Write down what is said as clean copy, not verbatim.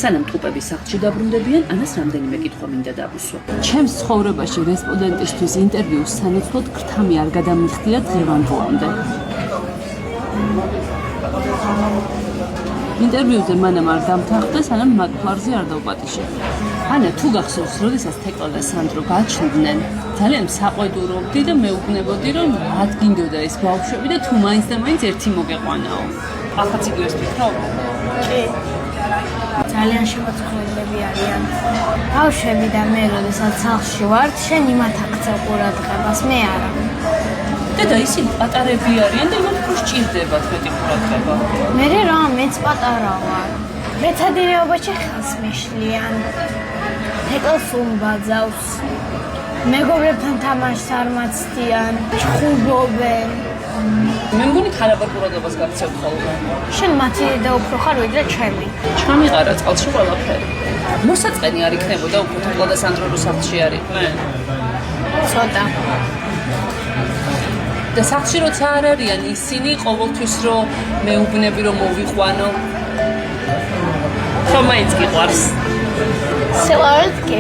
სანამ ტყუპები სახლში დაბრუნდებიან, ანას რამდენიმე კითხვა მინდა დავუსვა. ჩემს ცხოვრებაში რესპონდენტისთვის ინტერვიუს სანაცვლოდ ქრთამი არ გადამიხდია დღევანდლამდე. ინტერვიუზე მანამ არ დამთანხმდა, სანამ მაგფლარზე არ დავპატიშე. ანა, თუ გახსოვს, როდესაც თეკლა და სანდრო გაჩნდნენ, ძალიან საყვედურობდი და მეუბნებოდი, რომ მათ გინდოდა ეს ბავშვები და თუ მაინც და მაინც ერთი მოგეყვანაო. ახაც იგივეს ფიქრობ? კი. ძალიან შემოწყვლები არიან. ბავშვები და მე, როდესაც სახლში ვარ, შენ იმათ აქცევ ყურადღებას, მე არა. და ისინი პატარები არიან და იმათ უფრო სჭირდებათ მეტი ყურადღება. მე რა, მეც პატარა ვარ. მეცადინეობაში ხელს მიშლიან. თეკლს უმბაძავს. მეგობრებთან თამაშს არ მაცდიან, ჩხუბობენ. მე მგონი თანაბარ ყურადღებას გაქცევ ხოლმე. შენ მათი და უფრო ხარ ვიდრე ჩემი. ჩამიყარა წყალში ყველაფერი. მოსაწყენი არ იქნებოდა უფრო თეკლა და სანდრო რო სახლში არიყვნენ? ცოტა. და სახლში როცა არ არიან ისინი ყოველთვის რომ მეუბნები რომ მოვიყვანო. რომ მაინც გიყვარს. სევარდ კი.